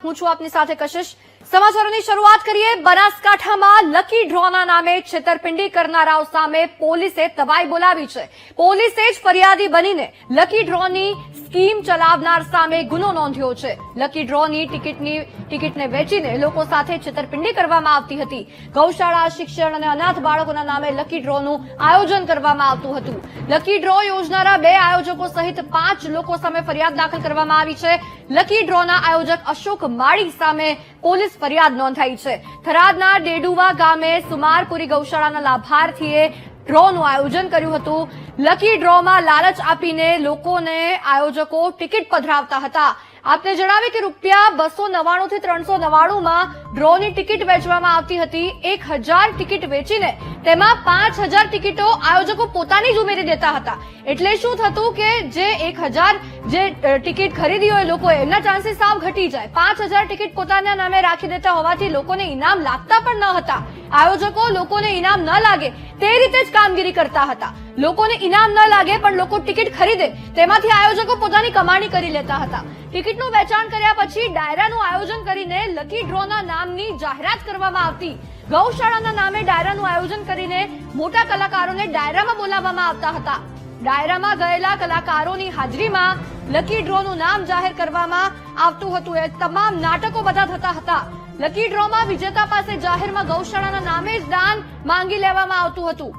હું છું આપની સાથે કશિશ। સમાચારોની શરૂઆત કરીએ। બનાસકાંઠામાં લકી ડ્રોના નામે છેતરપિંડી કરનારાઓ સામે પોલીસે તબાહી બોલાવી છે। પોલીસે જ ફરિયાદી બનીને લકી ડ્રોની સ્કીમ ચલાવનાર સામે ગુનો નોંધ્યો છે। લકી ડ્રોની ટિકિટને વેચીને લોકો સાથે છેતરપિંડી કરવામાં આવતી હતી। ગૌશાળા, શિક્ષણ અને અનાથ બાળકોના નામે લકી ડ્રોનું આયોજન કરવામાં આવતું હતું। લકી ડ્રો યોજનારા 2 આયોજકો સહિત 5 લોકો સામે ફરિયાદ દાખલ કરવામાં આવી છે। લકી ડ્રોના આયોજક અશોક માળી સામે પોલીસ ફરિયાદ નોંધાઈ છે। થરાદના ડેડુવા ગામે સુમારપુરી ગૌશાળાના લાભાર્થીએ ડ્રોનું આયોજન કર્યું હતું। લકી ડ્રોમાં લાલચ આપીને લોકોને આયોજકો ટિકિટ પધરાવતા હતા। આપને જણાવીએ કે રૂપિયા 299 થી 399 માં ડ્રોની ટિકિટ વેચવામાં આવતી હતી। 1000 ટિકિટ વેચીને તેમાં 5000 ટિકિટો આયોજકો પોતાની જ ઉમેરી દેતા હતા। એટલે શું થતું કે જે 1000 જે ટિકિટ ખરીદી હોય લોકો એમના ચાન્સીસ સાવ ઘટી જાય। 5000 ટિકિટ પોતાના નામે રાખી દેતા હોવાથી લોકોને ઇનામ લાગતા પણ ન હતા। આયોજકો લોકોને ઇનામ ન લાગે તે રીતે જ કામગીરી કરતા હતા। લોકોને ઇનામ ન લાગે પણ લોકો ટિકિટ ખરીદે તેમાંથી આયોજકો પોતાની કમાણી કરી લેતા હતા। ટિકિટનું વેચાણ કર્યા પછી ડાયરાનું આયોજન કરીને લકી ડ્રોના નામની જાહેરાત કરવામાં આવતી। ગૌશાળાના નામે ડાયરાનું આયોજન કરીને મોટા કલાકારોને ડાયરામાં બોલાવવામાં આવતા હતા। ડાયરામાં ગયેલા કલાકારોની હાજરીમાં લકી ડ્રોનું નામ જાહેર કરવામાં આવતું હતું। એ તમામ નાટકો બધા થતા હતા। લકી ડ્રોમાં વિજેતા પાસે જાહેરમાં ગૌશાળાના નામે જ દાન માંગી લેવામાં આવતું હતું।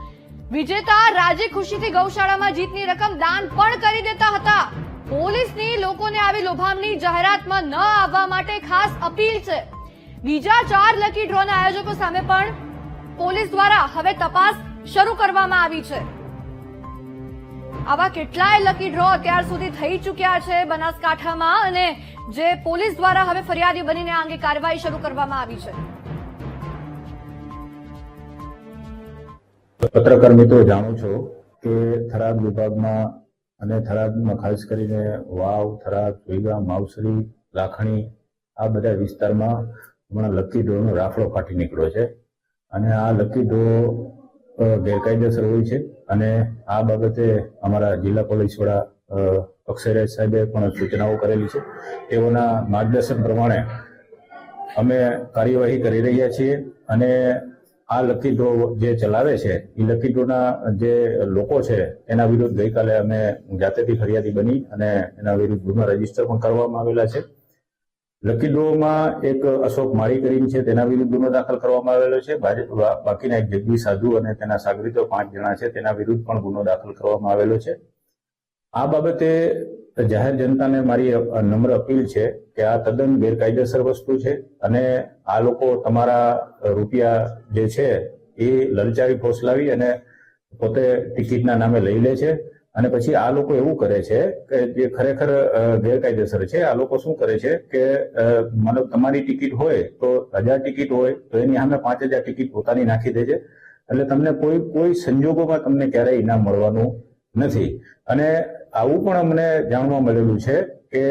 વિજેતા રાજી ખુશીથી ગૌશાળામાં જીતની રકમ દાન પણ કરી દેતા હતા। પોલીસની લોકોને આવી લોભામણી જાહેરાતમાં ન આવવા માટે ખાસ અપીલ છે। બીજા 4 લકી ડ્રોના આયોજકો સામે પણ પોલીસ દ્વારા હવે તપાસ શરૂ કરવામાં આવી છે। આવા કેટલાય લકી ડ્રો અત્યાર સુધી થઈ ચૂક્યા છે બનાસકાંઠામાં અને જે પોલીસ દ્વારા હવે ફરિયાદી બનીને આ અંગે કાર્યવાહી શરૂ કરવામાં આવી છે। પત્રકાર મિત્રો જાણો છો કે થરાદ વિભાગમાં અને થરાદમાં ખાસ કરીને વાવ, થરાદ, સોઈગામ, માવસરી, લાખણી આ બધા વિસ્તારમાં હમણાં લકી ડ્રોનો રાફડો ફાટી નીકળ્યો છે અને આ લકી ડ્રો ગેરકાયદેસર હોય છે અને આ બાબતે અમારા જિલ્લા પોલીસ વડા અક્ષયરાજ સાહેબે પણ સૂચનાઓ કરેલી છે। તેઓના માર્ગદર્શન પ્રમાણે અમે કાર્યવાહી કરી રહ્યા છીએ અને આ લકી ડ્રો જે ચલાવે છે એ લકી ડ્રોના જે લોકો છે એના વિરુદ્ધ ગઈકાલે અમે જાતેથી ફરિયાદી બની અને એના વિરુદ્ધ ગુનો રજીસ્ટર પણ કરવામાં આવેલા છે। લકી ડ્રોમાં એક અશોક માળી કરીને છે તેના વિરુદ્ધ ગુનો દાખલ કરવામાં આવેલો છે। બાકીના એક જગદીશ સાધુ અને તેના સાગરીતો 5 જણા છે તેના વિરુદ્ધ પણ ગુનો દાખલ કરવામાં આવેલો છે। આ બાબતે જાહેર જનતાને મારી નમ્ર અપીલ છે કે આ તદ્દન ગેરકાયદેસર વસ્તુ છે અને આ લોકો તમારા રૂપિયા જે છે એ લલચાવી ફોસલાવી અને પોતે ટિકિટના નામે લઈ લે છે અને પછી આ લોકો એવું કરે છે કે જે ખરેખર ગેરકાયદેસર છે। આ લોકો શું કરે છે કે મતલબ તમારી ટિકિટ હોય તો 1000 ટિકિટ હોય તો એની સામે 5000 ટિકિટ પોતાની નાખી દે છે એટલે તમને કોઈ સંજોગોમાં તમને ક્યારેય ઇનામ મળવાનું નથી। અને આવું પણ અમને જાણવા મળેલું છે કે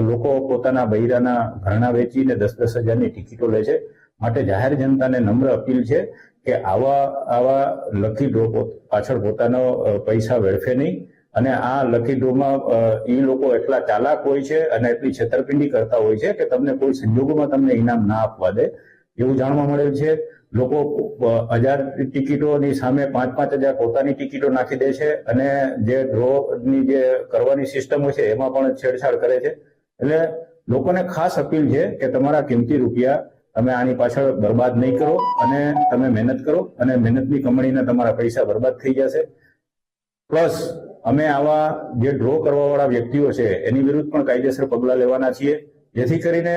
લોકો પોતાના બૈરાના ઘરણા વેચીને 10-10 હજારની ટિકિટો લે છે। માટે જાહેર જનતાને નમ્ર અપીલ છે કે આવા લકી ડ્રો પાછળ પોતાનો પૈસા વેડફે નહીં અને આ લકી ડ્રોમાં એ લોકો એટલા ચાલાક હોય છે અને એટલી છેતરપિંડી કરતા હોય છે કે તમને કોઈ સંજોગોમાં તમને ઇનામ ના આપવા દે એવું જાણવા મળેલ છે। લોકો 1000 ટિકિટોની સામે 5-5000 પોતાની ટિકિટો નાખી દે છે અને જે ડ્રોની જે કરવાની સિસ્ટમ હોય છે એમાં પણ છેડછાડ કરે છે। એટલે લોકોને ખાસ અપીલ છે કે તમારા કિંમતી રૂપિયા તમે આની પાછળ બરબાદ નહીં કરો અને તમે મહેનત કરો અને મહેનતની કમાણીના તમારા પૈસા બરબાદ થઈ જશે। પ્લસ અમે આવા જે ડ્રો કરવાવાળા વ્યક્તિઓ છે એની વિરુદ્ધ પણ કાયદેસર પગલાં લેવાના છીએ જેથી કરીને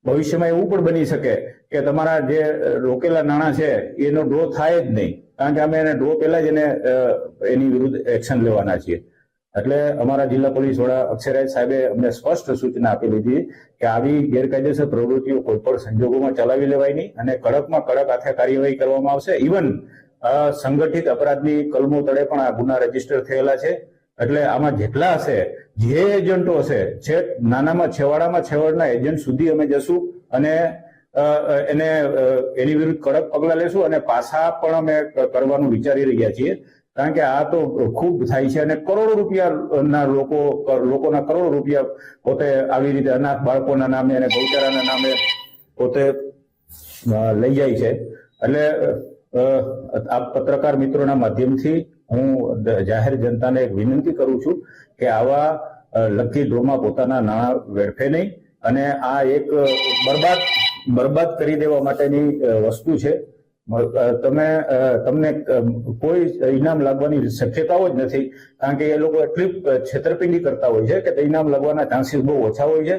ભવિષ્યમાં એવું પણ બની શકે કે તમારા જે રોકેલા નાણાં છે એનો ડ્રો થાય જ નહીં કારણ કે અમે એને ડ્રો પહેલા જ એની વિરુદ્ધ એક્શન લેવાના છીએ। એટલે અમારા જિલ્લા પોલીસ વડા અક્ષયરાજ સાહેબે અમને સ્પષ્ટ સૂચના આપી દીધી કે આવી ગેરકાયદેસર પ્રવૃત્તિઓ કોઈ પણ સંજોગોમાં ચલાવી લેવાય નહીં અને કડકમાં કડક હાથે કાર્યવાહી કરવામાં આવશે। ઇવન સંગઠિત અપરાધની કલમો તળે પણ આ ગુના રજીસ્ટર થયેલા છે। એટલે આમાં જેટલા હશે જે એજન્ટો હશે નાનામાં છેવાડાના એજન્ટ સુધી અમે જશું અને એની વિરુદ્ધ કડક પગલાં લેશું અને પાછા પણ અમે કરવાનું વિચારી રહ્યા છીએ। કારણ કે આ તો ખૂબ થાય છે અને કરોડો રૂપિયાના લોકોના કરોડો રૂપિયા પોતે આવી રીતે અનાથ બાળકોના નામે અને ગૌચરાના નામે પોતે લઈ જાય છે. એટલે આ પત્રકાર મિત્રોના માધ્યમથી હું જાહેર જનતાને એક વિનંતી કરું છું કે આવા લકી ડ્રોમાં પોતાના નાણાં વેડફે નહીં અને આ એક બરબાદ કરી દેવા માટેની વસ્તુ છે. તમને કોઈ ઇનામ લાગવાની શક્યતાઓ જ નથી, કારણ કે એ લોકો એટલી છેતરપિંડી કરતા હોય છે કે ઇનામ લાગવાના ચાન્સીસ બહુ ઓછા હોય છે.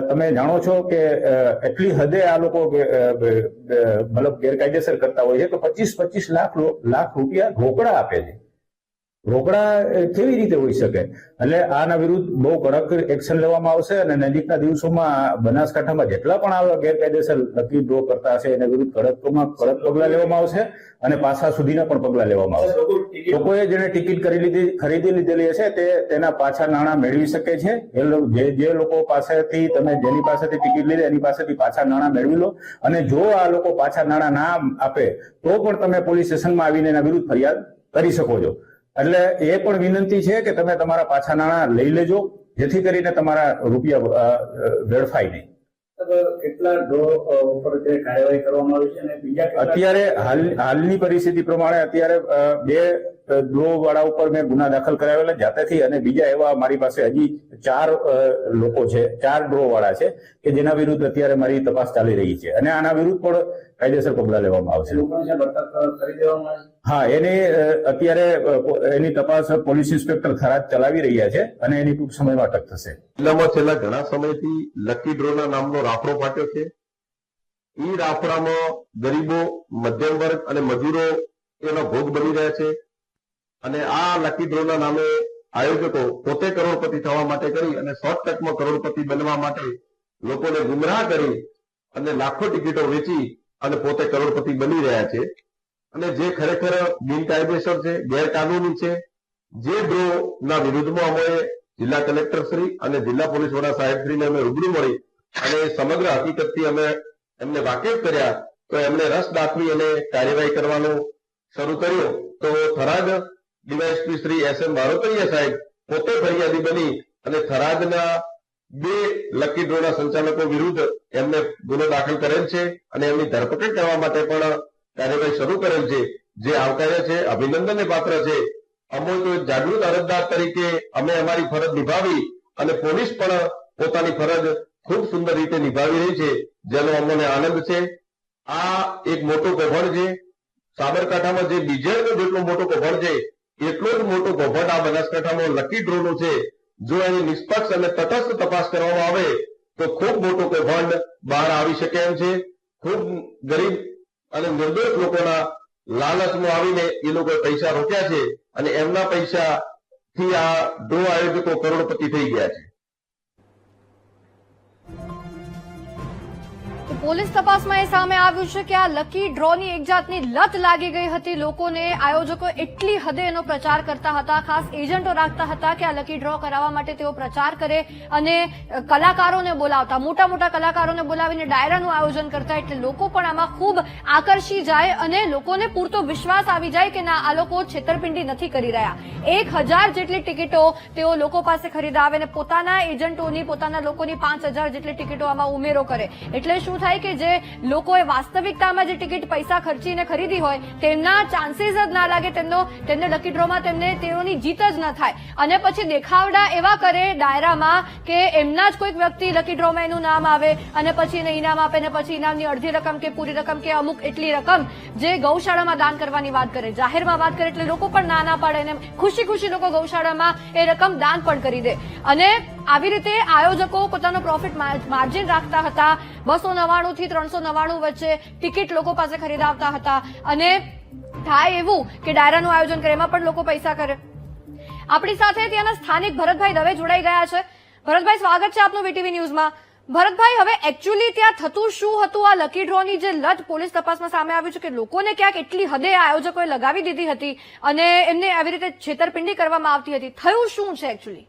તમે જાણો છો કે એટલી હદે આ લોકો મતલબ ગેરકાયદેસર કરતા હોય છે કે 25-25 લાખ રૂપિયા રોકડા આપે છે. રોકડા કેવી રીતે હોઈ શકે? એટલે આના વિરુદ્ધ બહુ કડક એક્શન લેવામાં આવશે અને નજીકના દિવસોમાં બનાસકાંઠામાં જેટલા પણ આવા ગેરકાયદેસર લકી ડ્રો કરતા હશે એના વિરુદ્ધ કડક પગલા લેવામાં આવશે અને પાછા સુધીના પણ પગલા લેવામાં આવશે. લોકોએ જેને ટિકિટ ખરીદી લીધેલી હશે તેના પાછા નાણાં મેળવી શકે છે. જે લોકો પાસેથી તમે જેની પાસેથી ટિકિટ લીધી એની પાસેથી પાછા નાણાં મેળવી લો અને જો આ લોકો પાછા નાણાં ના આપે તો પણ તમે પોલીસ સ્ટેશનમાં આવીને એના વિરુદ્ધ ફરિયાદ કરી શકો છો. એટલે એ પણ વિનંતી છે કે તમે તમારા પાછા નાણાં લઈ લેજો જેથી કરીને તમારા રૂપિયા વેડફાય નહીં. કેટલા ડ્રો ઉપર કાર્યવાહી કરવામાં આવી છે અને બીજા અત્યારે હાલની પરિસ્થિતિ પ્રમાણે અત્યારે 2 ડ્રો વાળા ઉપર મેં ગુના દાખલ કરાવેલા જાતેથી અને બીજા એવા મારી પાસે હજી 4 લોકો છે, 4 ડ્રો વાળા છે કે જેના વિરુદ્ધ અત્યારે મારી તપાસ ચાલી રહી છે અને આના વિરુદ્ધ પણ કાયદેસર પગલા લેવામાં આવશે. હા, અત્યારે એની તપાસ પોલીસ ઇન્સ્પેક્ટર થરાદ ચલાવી રહ્યા છે અને એની ટૂંક સમયમાં અટક થશે. જિલ્લામાં છેલ્લા ઘણા સમયથી લકી ડ્રોના નામનો રાફડો ફાટ્યો છે. એ રાફડામાં ગરીબો, મધ્યમ વર્ગ અને મજૂરો એનો ભોગ બની રહ્યા છે અને આ લકી ડ્રોના નામે આયોજકો પોતે કરોડપતિ થવા માટે કરી અને શોર્ટકટમાં કરોડપતિ બનવા માટે લોકોને ગુમરાહ કરી અને લાખો ટિકિટો વેચી અને પોતે કરોડપતિ બની રહ્યા છે અને જે ખરેખર બિનકાયદેસર છે, ગેરકાનૂની છે. જે ડ્રો ના વિરુદ્ધમાં અમે જિલ્લા કલેક્ટર શ્રી અને જિલ્લા પોલીસ વડા સાહેબ શ્રીને અમે રૂબરૂ મળી અને સમગ્ર હકીકતથી અમે એમને વાકેફ કર્યા તો એમણે રસ દાખવી અને કાર્યવાહી કરવાનું શરૂ કર્યું. તો થરાદ ડીવાયએસપી શ્રી SM બારોતરિયા સાહેબ પોતે ફરિયાદી બની અને થરાદના 2 લકી ડ્રોના સંચાલકો વિરુદ્ધ એમને ગુનો દાખલ કરેલ છે અને એમની ધરપકડ કરવા માટે પણ કાર્યવાહી શરૂ કરેલ છે, જે આવકાર્ય છે, અભિનંદનને પાત્ર છે. અમે તો જાગૃત અરજદાર તરીકે અમે અમારી ફરજ નિભાવી અને પોલીસ પણ પોતાની ફરજ ખૂબ સુંદર રીતે નિભાવી રહી છે, જેનો અમને આનંદ છે. આ એક મોટો કૌભાંડ છે. સાબરકાંઠામાં જે બીજેડનો જેટલો મોટો કૌભાંડ છે એટલો જ મોટો કૌભાંડ આ બનાસકાંઠામાં લકી ડ્રોનો છે. જો એની નિષ્પક્ષ અને તટસ્થ તપાસ કરવામાં આવે તો ખૂબ મોટો કૌભાંડ બહાર આવી શકે એમ છે. ખૂબ ગરીબ અને નિર્દોષ લોકોના લાલચમાં આવીને એ લોકોએ પૈસા રોક્યા છે અને એમના પૈસાથી આ ડ્રો આયોજકો કરોડપતિ થઈ ગયા છે. પોલીસ તપાસમાં એ સામે આવ્યું છે કે આ લકી ડ્રોની એક જાતની લત લાગી ગઈ હતી લોકોને. આયોજકો એટલી હદે એનો પ્રચાર કરતા હતા, ખાસ એજન્ટો રાખતા હતા કે આ લકી ડ્રો કરાવવા માટે તેઓ પ્રચાર કરે અને કલાકારોને બોલાવતા, મોટા મોટા કલાકારોને બોલાવીને ડાયરાનું આયોજન કરતા, એટલે લોકો પણ આમાં ખૂબ આકર્ષી જાય અને લોકોને પૂરતો વિશ્વાસ આવી જાય કે ના, આ લોકો છેતરપિંડી નથી કરી રહ્યા. 1000 જેટલી ટિકિટો તેઓ લોકો પાસે ખરીદાવે અને પોતાના એજન્ટોની, પોતાના લોકોની 5000 જેટલી ટિકિટો આમાં ઉમેરો કરે. એટલે શું થાય કે જે લોકોએ વાસ્તવિકતામાં જે ટિકિટ પૈસા ખર્ચીને ખરીદી હોય તેમના ચાન્સીસ જ ના લાગે, તેમને લકી ડ્રોમાં તેઓની જીત જ ન થાય અને પછી દેખાવડા એવા કરે ડાયરામાં કે એમના જ કોઈક વ્યક્તિ લકી ડ્રોમાં એનું નામ આવે અને પછી એને ઇનામ આપે ને પછી ઇનામની અડધી રકમ કે પૂરી રકમ કે અમુક એટલી રકમ જે ગૌશાળામાં દાન કરવાની વાત કરે, જાહેરમાં વાત કરે, એટલે લોકો પણ ના પાડે અને ખુશી ખુશી લોકો ગૌશાળામાં એ રકમ દાન પણ કરી દે. અને આવી રીતે આયોજકો પોતાનો પ્રોફિટ માર્જિન રાખતા હતા. 299 થી 399 વચ્ચે ટિકિટ લોકો પાસે ખરીદાવતા હતા અને થાય એવું કે ડાયરાનું આયોજન કરે, એમાં પણ લોકો પૈસા કરે. આપણી સાથે ત્યાંના સ્થાનિક ભરતભાઈ દવે જોડાઈ ગયા છે. ભરતભાઈ, સ્વાગત છે આપનું વીટીવી ન્યૂઝમાં. ભરતભાઈ, હવે એકચ્યુઅલી ત્યાં થતું શું હતું? આ લકી ડ્રોની જે લત પોલીસ તપાસમાં સામે આવ્યું છે કે લોકોને ક્યાંક એટલી હદે આયોજકોએ લગાવી દીધી હતી અને એમને આવી રીતે છેતરપિંડી કરવામાં આવતી હતી. થયું શું છે એકચ્યુઅલી?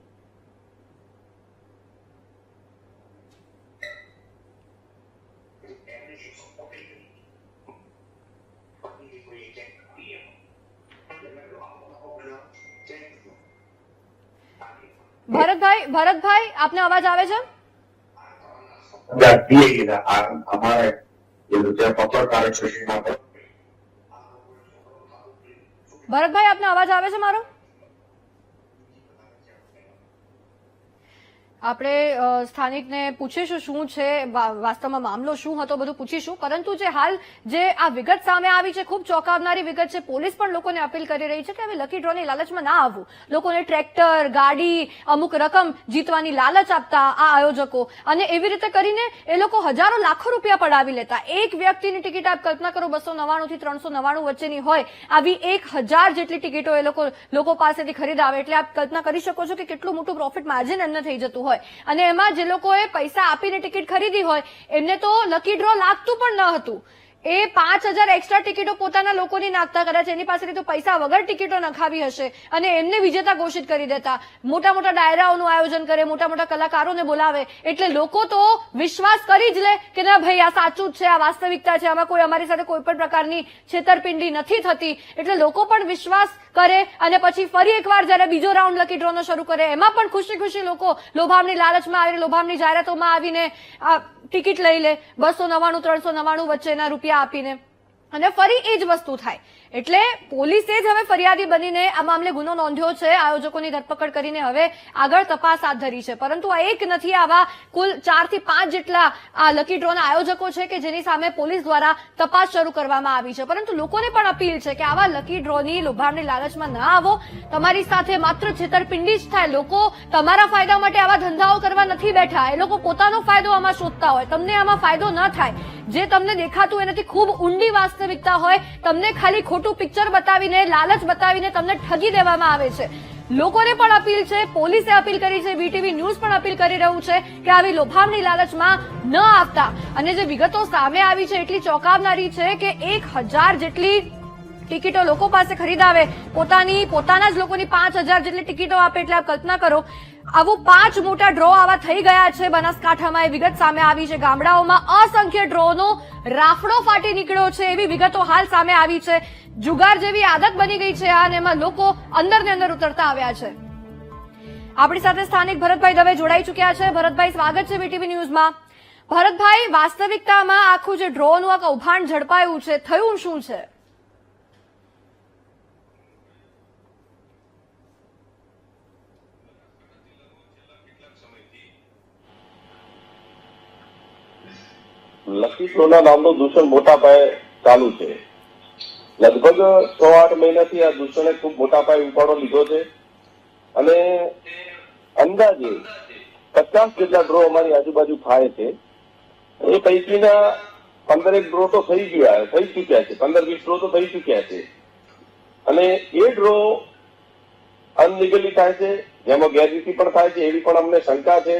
ભરતભાઈ આપને અવાજ આવે છે? हमारे पत्रकार ભરતભાઈ આપને અવાજ આવે છે મારો? આપણે સ્થાનિકને પૂછીશું શું છે વાસ્તવમાં મામલો શું હતો બધું પૂછીશું, પરંતુ જે હાલ જે આ વિગત સામે આવી છે ખૂબ ચોંકાવનારી વિગત છે. પોલીસ પણ લોકોને અપીલ કરી રહી છે કે હવે લકી ડ્રોની લાલચમાં ના આવવું. લોકોને ટ્રેક્ટર, ગાડી, અમુક રકમ જીતવાની લાલચ આપતા આ આયોજકો, અને એવી રીતે કરીને એ લોકો હજારો લાખો રૂપિયા પડાવી લેતા. એક વ્યક્તિની ટિકિટ આપ કલ્પના કરો 299 થી 399 વચ્ચેની હોય, આવી 1000 જેટલી ટિકિટો એ લોકો પાસેથી ખરીદાવે. એટલે આપ કલ્પના કરી શકો છો કે કેટલું મોટું પ્રોફિટ માર્જિન એમને થઈ જતું હોય. અને એમાં જે લોકોએ પૈસા આપીને ટિકિટ ખરીદી હોય એમને તો લકી ડ્રો લાગતું પણ ન હતું. એ 5000 એક્સ્ટ્રા ટિકિટો પોતાના લોકોની નાખતા, કદાચ એની પાસેથી તો પૈસા વગર ટિકિટો નખાવી હશે, અને એમને વિજેતા ઘોષિત કરી દેતા. મોટા મોટા ડાયરાઓનું આયોજન કરે, મોટા મોટા કલાકારોને બોલાવે, એટલે લોકો તો વિશ્વાસ કરી જ લે કે ના ભાઈ આ સાચું જ છે, આ વાસ્તવિકતા છે, આમાં કોઈ અમારી સાથે કોઈ પણ પ્રકારની છેતરપિંડી નથી થતી. એટલે લોકો પણ વિશ્વાસ કરે, અને પછી ફરી એકવાર જયારે બીજો રાઉન્ડ લકી ડ્રોનો શરૂ કરે એમાં પણ ખુશી ખુશી લોકો લોભામણી લાલચમાં આવીને, લોભામણી જાહેરાતોમાં આવીને આ ટિકિટ લઈ લે 299 399 વચ્ચેના રૂપિયા આપીને, અને ફરી એ જ વસ્તુ થાય. એટલે પોલીસે જ હવે ફરિયાદી બનીને આ મામલે ગુનો નોંધ્યો છે, આયોજકોની ધરપકડ કરીને હવે આગળ તપાસ હાથ ધરી છે. પરંતુ આ એક નથી, આવા કુલ 4 થી 5 જેટલા આ લકી ડ્રોના આયોજકો છે કે જેની સામે પોલીસ દ્વારા તપાસ શરૂ કરવામાં આવી છે. પરંતુ લોકોને પણ અપીલ છે કે આવા લકી ડ્રોની લોભામણી લાલચમાં ના આવો. તમારી સાથે માત્ર છેતરપિંડી જ થાય. લોકો તમારા ફાયદા માટે આવા ધંધાઓ કરવા નથી બેઠા. એ લોકો પોતાનો ફાયદો આમાં શોધતા હોય. તમને આમાં ફાયદો ન થાય. જે તમને દેખાતું એનાથી ખૂબ ઊંડી વાસ્તવિકતા હોય, તમને ખાલી ખોટું પિક્ચર બતાવીને, લાલચ બતાવીને તમને ઠગી દેવામાં આવે છે. લોકોને પણ અપીલ છે, પોલીસે અપીલ કરી છે, વીટીવી ન્યૂઝ પણ અપીલ કરી રહ્યું છે કે આવી લોભામણી લાલચમાં ન આવતા. અને જે વિગતો સામે આવી છે એટલી ચોંકાવનારી છે કે 1000 જેટલી ટિકિટો લોકો પાસે ખરીદાવે, પોતાના જ લોકોની 5000 જેટલી ટિકિટો આપે. એટલે આપ કલ્પના કરો, આવું 5 મોટા ડ્રો આવા થઈ ગયા છે બનાસકાંઠામાં. એ વિગત સામે આવી છે. ગામડાઓમાં અસંખ્ય ડ્રોનો રાફડો ફાટી નીકળ્યો છે એવી વિગતો હાલ સામે આવી છે. જુગાર જેવી આદત બની ગઈ છે અને એમાં લોકો અંદર ને અંદર ઉતરતા આવ્યા છે. આપણી સાથે સ્થાનિક ભરતભાઈ દવે જોડાઈ ચુક્યા છે. ભરતભાઈ, સ્વાગત છે વીટીવી ન્યૂઝમાં. ભરતભાઈ, વાસ્તવિકતામાં આખું જે ડ્રોનું આ કૌભાંડ ઝડપાયું છે, થયું શું છે? લકી ડ્રોના નામનું દૂષણ મોટા પાયે ચાલુ છે. લગભગ 6-8 મહિનાથી આ દૂષણે ખૂબ મોટા પાયે ઉપાડો લીધો છે, અને અંદાજે 50 જેટલા ડ્રો અમારી આજુબાજુ થાય છે. એ પૈકીના 15 ડ્રો તો થઈ ચુક્યા છે, 15-20 ડ્રો તો થઈ ચુક્યા છે. અને એ ડ્રો અનલીગલી થાય છે, જેમાં ગેરરીતિ પણ થાય છે એવી પણ અમને શંકા છે.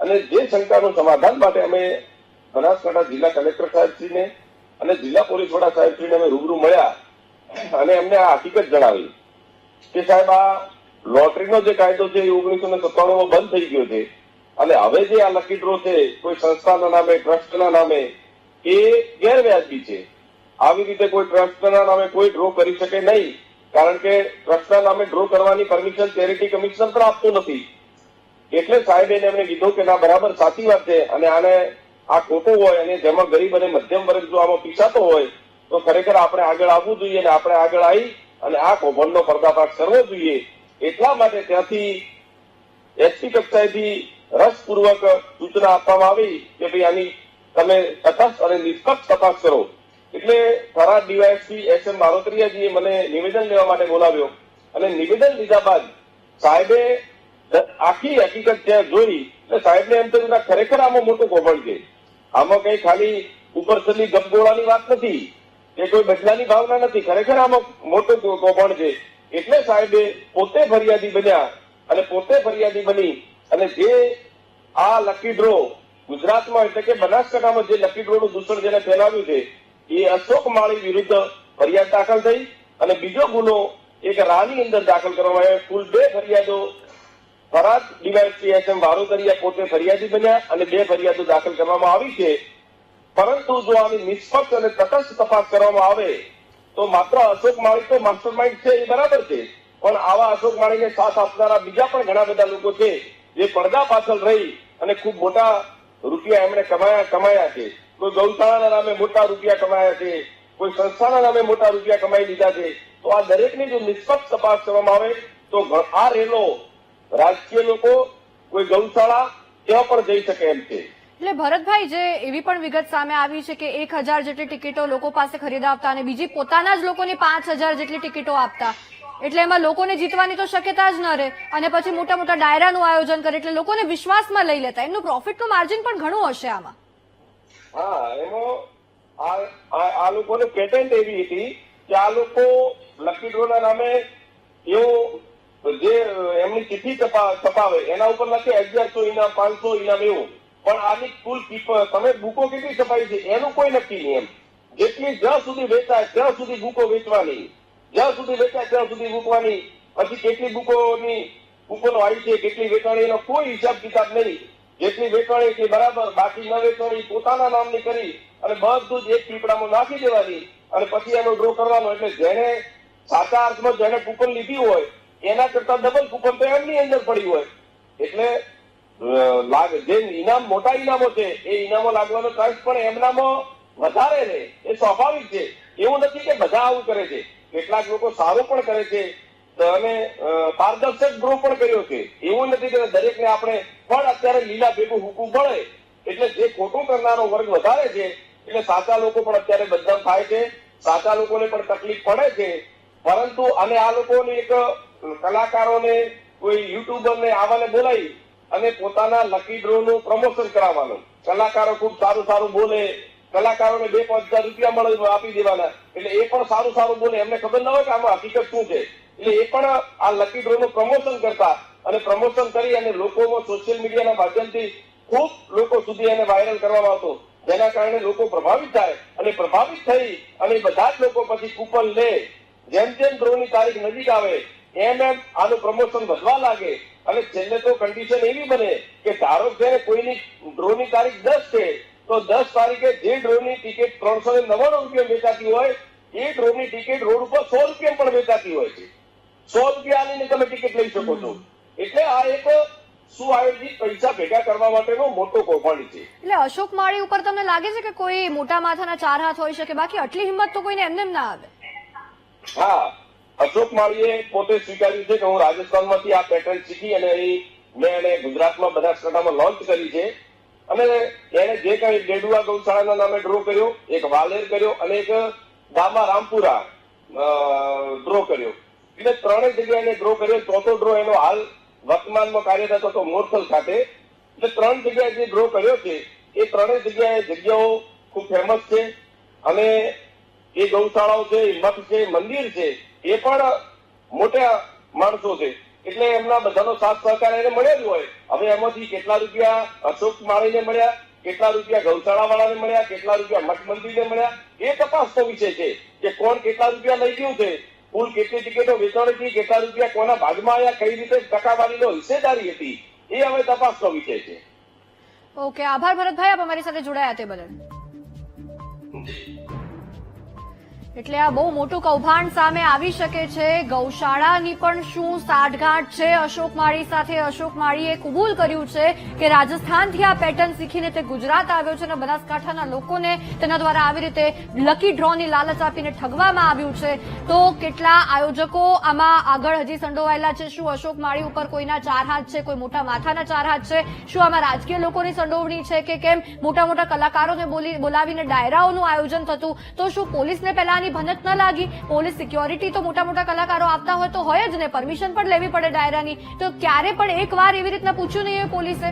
અને જે શંકાનું સમાધાન માટે અમે બનાસકાંઠા જિલ્લા કલેક્ટર સાહેબશ્રીને અને જિલ્લા પોલીસ વડા સાહેબશ્રીને અમે રૂબરૂ મળ્યા અને એમને આ હકીકત જણાવી કે સાહેબ, આ લોટરીનો જે કાયદો છે એ 1997માં બંધ થઈ ગયો છે, અને હવે જે આ લકી ડ્રો છે કોઈ સંસ્થાના નામે, ટ્રસ્ટના નામે, એ ગેરવ્યાજબી છે. આવી રીતે કોઈ ટ્રસ્ટના નામે કોઈ ડ્રો કરી શકે નહીં, કારણ કે ટ્રસ્ટના નામે ડ્રો કરવાની પરમિશન ચેરિટી કમિશનર પણ આપતું નથી. એટલે સાહેબે એમને કીધું કે ના, બરાબર સાચી વાત છે, અને આને આ ખોટું હોય, અને જેમાં ગરીબ અને મધ્યમ વર્ગ જો આમાં પીસાતો હોય તો ખરેખર આપણે આગળ આવવું જોઈએ, અને આપણે આગળ આવી અને આ કૌભાંડનો પર્દાફાશ કરવો જોઈએ. એટલા માટે ત્યાંથી એસપી કક્ષાએથી રસપૂર્વક સૂચના આપવામાં આવી કે ભાઈ આની તમે તટસ્થ અને નિષ્પક્ષ તપાસ કરો. એટલે થરાદ ડીવાયએસપી SM મારોતરિયાજીએ મને નિવેદન લેવા માટે બોલાવ્યો, અને નિવેદન લીધા બાદ સાહેબે આખી હકીકત ત્યાં જોઈ. એટલે સાહેબને એમ થયું કે ખરેખર આમાં મોટું કૌભાંડ છે. આમાં કઈ ખાલી ઉપરછલ્લી ગપગોળાની વાત નથી કે કોઈ બદલાની ભાવના નથી, ખરેખર આમાં મોટું કૌભાંડ છે. એટલે સાહેબે પોતે ફરિયાદી બન્યા, અને પોતે ફરિયાદી બની અને જે આ લકી ડ્રો ગુજરાતમાં એટલે કે બનાસકાંઠામાં જે લકી ડ્રોનું દૂષણ જેને ફેલાવ્યું છે એ અશોક માળી વિરુદ્ધ ફરિયાદ દાખલ થઈ, અને બીજો ગુનો એક રાની અંદર દાખલ કરવામાં આવ્યો. કુલ 2 ફરિયાદો થરાદ ડીવાયએસપી SM વારોતરિયા પોતે ફરિયાદી બન્યા, અને 2 ફરિયાદો દાખલ કરવામાં આવી છે. પરંતુ જો આની નિષ્પક્ષ અને તટસ્થ તપાસ કરવામાં આવે તો માત્ર અશોક માળી તો માસ્ટર માઇન્ડ છે એ બરાબર છે, પણ આવા અશોક માળીને સાથ આપનારા બીજા પણ ઘણા બધા લોકો છે જે પડદા પાછળ રહી અને ખૂબ મોટા રૂપિયા એમણે કમાયા છે. કોઈ ગૌશાળાના નામે મોટા રૂપિયા કમાયા છે, કોઈ સંસ્થાના નામે મોટા રૂપિયા કમાઈ લીધા છે. તો આ દરેકની જો નિષ્પક્ષ તપાસ કરવામાં આવે તો આ રેલો રાજકીય લોકો કોઈ ગૌશાળા ત્યાં પણ જઈ શકે એમ છે. એટલે ભરતભાઈ, જે એવી પણ વિગત સામે આવી છે કે 1000 જેટલી ટિકિટો લોકો પાસે ખરીદાવતા અને બીજી પોતાના જ લોકોની 5000 જેટલી ટિકિટો આપતા, એટલે એમાં લોકોને જીતવાની તો શક્યતા જ ન રહે અને પછી મોટા મોટા ડાયરાનું આયોજન કરે એટલે લોકોને વિશ્વાસમાં લઈ લેતા. એમનું પ્રોફિટનું માર્જિન પણ ઘણું હશે આમાં. હા, એમાં આ લોકોની પેટન્ટ એવી હતી કે આ લોકો લકી ડ્રોના નામે એવું જે એમની ચિઠ્ઠી છપાવે એના ઉપર લખે 1100 ઇનામ, 500 ઇનામ એવું, પણ આની કુલ તમે બુકો કેટલી છપાઈ છે એનું કોઈ નક્કી નહીં. એમ જેટલી જ્યાં સુધી વેચાય ત્યાં સુધી બુકો વેચવાની, જ્યાં સુધી વેચાય ત્યાં સુધી મૂકવાની, પછી કેટલી બુકોનો આવી છે, કેટલી વેચાણી એનો કોઈ હિસાબ કિતાબ નહીં. જેટલી વેચાણી એટલી બરાબર, બાકી ન વેચાણી પોતાના નામની કરી અને બધું જ એક પીપળામાં નાખી દેવાની અને પછી એનો ડ્રો કરવાનો. એટલે જેને સાચા અર્થમાં જેને કૂપન લીધી હોય એના કરતા ડબલ કૂપન તો એમની અંદર પડી હોય. એટલે જે ઇનામ મોટા ઇનામો છે એ ઇનામો લાગવાનો ચાન્સ પણ એમનામાં વધારે રહે, એ સ્વાભાવિક છે. એવું નથી કે બધા આવું કરે છે, કેટલાક લોકો સારું પણ કરે છે અને પારદર્શક ડ્રો પણ કર્યો છે. એવું નથી કે દરેકને આપણે પણ અત્યારે લીલા ભેગું હુકવું પડે. એટલે જે ખોટું કરનારો વર્ગ વધારે છે એટલે સાચા લોકો પણ અત્યારે બદનામ થાય છે, સાચા લોકોને પણ તકલીફ પડે છે. પરંતુ અને આ લોકોને એક કલાકારોને કોઈ યુટ્યુબરને આવાને બોલાવી અને પોતાના લકી ડ્રો નું પ્રમોશન કરાવવાનું. કલાકારો ખૂબ સારું સારું બોલે, કલાકારોને 2-5 હજાર રૂપિયા મળે આપી દેવાના, એટલે એ પણ સારું સારું બોલે. એમને ખબર ન હોય કે આમાં હકીકત શું છે, એટલે એ પણ આ લકી ડ્રો નું પ્રમોશન કરતા અને પ્રમોશન કરી અને લોકોમાં સોશિયલ મીડિયાના માધ્યમથી ખૂબ લોકો સુધી એને વાયરલ કરવામાં આવતો, જેના કારણે લોકો પ્રભાવિત થાય અને પ્રભાવિત થઈ અને બધા જ લોકો પછી કૂપન લે. જેમ જેમ ડ્રોની તારીખ નજીક આવે એમ એમ આનું પ્રમોશન વધવા લાગે અને છેલ્લે તો કન્ડિશન એવી બને કે ધારો કે કોઈની ડ્રોની તારીખ 10 છે તો 10 તારીખે જે ડ્રોની ટિકિટ 399 રૂપિયા વેચાતી હોય એ ડ્રોની ટિકિટ રોડ ઉપર 100 રૂપિયા પણ વેચાતી હોય છે. 100 રૂપિયા આલીને તમે ટિકિટ લઈ શકો છો. એટલે આ એક સુઆયોજિત પૈસા ભેગા કરવા માટેનો મોટો કૌભાંડ છે. એટલે અશોક માળી ઉપર તમને લાગે છે કે કોઈ મોટા માથાના 4 હાથ હોઈ શકે, બાકી આટલી હિંમત તો કોઈને એમને ના આવે? હા, અશોક માળીએ પોતે સ્વીકાર્યું છે કે હું રાજસ્થાનમાંથી આ પેટર્ન શીખી અને મેં એને ગુજરાતમાં બનાસકાંઠામાં લોન્ચ કરી છે. અને એને જે કઈ ડેડુઆ ગૌશાળાના નામે ડ્રો કર્યો, એક વાલેર કર્યો અને એક દામા રામપુરા ડ્રો કર્યો. એટલે 3 જગ્યાએ એને ડ્રો કર્યો. ચોથો ડ્રો એનો હાલ વર્તમાનમાં કાર્યરત હતો મોરથલ ખાતે. એટલે 3 જગ્યાએ જે ડ્રો કર્યો છે એ 3 જગ્યાઓ ખૂબ ફેમસ છે અને એ ગૌશાળાઓ છે, મઠ છે, મંદિર છે, એ પણ મોટા માણસો છે. એટલે એમના બધાનો સાથ સહકાર એને મળ્યો જ હોય. હવે એમાંથી કેટલા રૂપિયા અશોક માળીને મળ્યા, કેટલા રૂપિયા ગૌશાળા વાળાને મળ્યા, કેટલા રૂપિયા મઠ મંદિરને મળ્યા, એ તપાસનો વિષય છે કે કોણ કેટલા રૂપિયા લઈ ગયું છે, કુલ કેટલી ટિકિટો વેચાણી હતી, કેટલા રૂપિયા કોના ભાગમાં આવ્યા, કઈ રીતે ટકાવારીનો હિસ્સેદારી હતી, એ હવે તપાસનો વિષય છે. ઓકે, આભાર ભરતભાઈ, આપ અમારી સાથે જોડાયા તે બદલ. એટલે આ બહુ મોટું કૌભાંડ સામે આવી શકે છે. ગૌશાળાની પણ શું સાઠગાંઠ છે અશોક માળી સાથે? અશોક માળીએ કબૂલ કર્યું છે કે રાજસ્થાનથી આ પેટર્ન શીખીને તે ગુજરાત આવ્યો છે અને બનાસકાંઠાના લોકોને તેના દ્વારા આવી રીતે લકી ડ્રોની લાલચ આપીને ઠગવામાં આવ્યું છે. તો કેટલા આયોજકો આમાં આગળ હજી સંડોવાયેલા છે? શું અશોક માળી ઉપર કોઈના 4 હાથ છે, કોઈ મોટા માથાના 4 હાથ છે? શું આમાં રાજકીય લોકોની સંડોવણી છે કે કેમ? મોટા મોટા કલાકારોને બોલાવીને ડાયરાઓનું આયોજન થતું, તો શું પોલીસને પહેલા ભનક ન લાગી? પોલીસ સિક્યોરિટી તો મોટા મોટા કલાકારો આપતા હોય તો હોય જ ને, પરમિશન પણ લેવી પડે ડાયરાની. તો ક્યારે પણ એક વાર એવી રીતના પૂછ્યું નહીં પોલીસે?